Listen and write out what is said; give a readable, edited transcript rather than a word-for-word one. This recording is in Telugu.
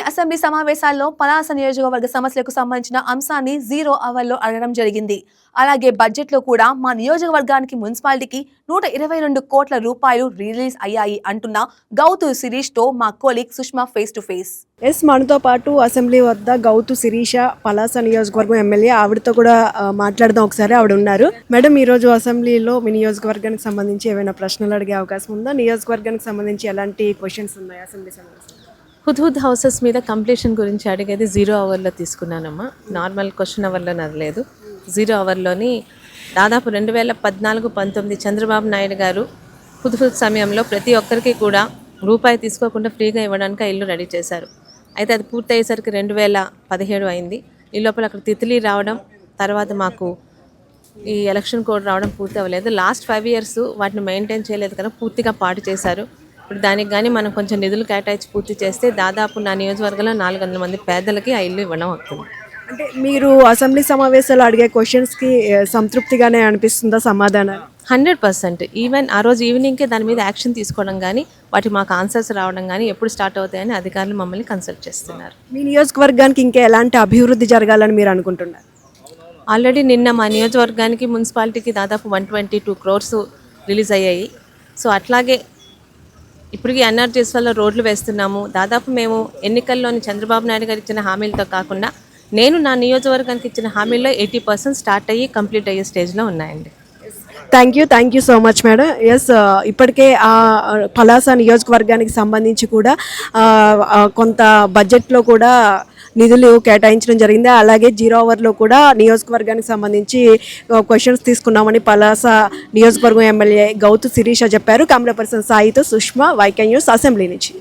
అసెంబ్లీ సమావేశాల్లో పలాస నియోజకవర్గ సమస్యలకు సంబంధించిన అంశాన్ని 0 అవర్లో అడగడం జరిగింది. అలాగే బడ్జెట్లో కూడా మా నియోజకవర్గానికి మున్సిపాలిటీకి 122 కోట్ల రూపాయలు రిలీజ్ అయ్యాయి అంటున్న గౌతు శిరీష్ తో మా colleague Sushma face to face. మనతో పాటు అసెంబ్లీ వద్ద గౌతు శిరీష పలాస నియోజకవర్గం ఎమ్మెల్యే, ఆవిడతో కూడా మాట్లాడదాం. ఒకసారి ఆవిడ ఉన్నారు. మేడం, ఈ రోజు అసెంబ్లీలో మీ నియోజకవర్గానికి సంబంధించి ఏమైనా ప్రశ్నలు అడిగే అవకాశం ఉందా? నియోజకవర్గానికి సంబంధించి ఎలాంటి క్వశ్చన్స్ ఉన్నాయి అసెంబ్లీ సమావేశంలో? హుద్హుద్ హౌసెస్ మీద కంప్లీషన్ గురించి అడిగేది 0 అవర్లో తీసుకున్నానమ్మా. నార్మల్ క్వశ్చన్ అవర్లో నడలేదు. 0 అవర్లోని దాదాపు 2014-19 చంద్రబాబు నాయుడు గారు హుద్హుద్ సమయంలో ప్రతి ఒక్కరికి కూడా రూపాయి తీసుకోకుండా ఫ్రీగా ఇవ్వడానికి ఇల్లు రెడీ చేశారు. అయితే అది పూర్తయ్యేసరికి 2017 అయింది. ఈ లోపల అక్కడ తిత్లీ రావడం, తర్వాత మాకు ఈ ఎలక్షన్ కోడ్ రావడం పూర్తి అవ్వలేదు. లాస్ట్ 5 years వాటిని మెయింటైన్ చేయలేదు కనుక పూర్తిగా పాటు చేశారు. ఇప్పుడు దానికి కానీ మనం కొంచెం నిధులు కేటాయించి పూర్తి చేస్తే దాదాపు నా నియోజకవర్గంలో 400 మంది పేదలకి ఆ ఇల్లు ఇవ్వడం అవుతుంది. అంటే మీరు అసెంబ్లీ సమావేశాలు అడిగే క్వశ్చన్స్కి సంతృప్తిగానే అనిపిస్తుందా సమాధానాలు? 100%. ఈవెన్ ఆ రోజు ఈవినింగ్కే దాని మీద యాక్షన్ తీసుకోవడం కానీ, వాటి మాకు ఆన్సర్స్ రావడం కానీ, ఎప్పుడు స్టార్ట్ అవుతాయని అధికారులు మమ్మల్ని కన్సల్ట్ చేస్తున్నారు. మీ నియోజకవర్గానికి ఇంకా ఎలాంటి అభివృద్ధి జరగాలని మీరు అనుకుంటున్నారు? ఆల్రెడీ నిన్న మా నియోజకవర్గానికి మున్సిపాలిటీకి దాదాపు 122 crores రిలీజ్ అయ్యాయి. సో అట్లాగే ఇప్పటికీ ఎన్ఆర్జీఎస్ వల్ల రోడ్లు వేస్తున్నాము. దాదాపు మేము ఎన్నికల్లోని చంద్రబాబు నాయుడు గారు ఇచ్చిన హామీలతో కాకుండా నేను నా నియోజకవర్గానికి ఇచ్చిన హామీల్లో 80% స్టార్ట్ అయ్యి కంప్లీట్ అయ్యే స్టేజ్లో ఉన్నాయండి. Thank you so much madam. ఇప్పటికే ఆ పలాస నియోజకవర్గానికి సంబంధించి కూడా కొంత బడ్జెట్లో కూడా నిధులు కేటాయించడం జరిగింది. అలాగే 0 అవర్లో కూడా నియోజకవర్గానికి సంబంధించి క్వశ్చన్స్ తీసుకున్నామని పలాస నియోజకవర్గం ఎమ్మెల్యే గౌతు శిరీష చెప్పారు. కెమెరా పర్సన్ సాయితో సుష్మా, వైకే న్యూస్, అసెంబ్లీ నుంచి.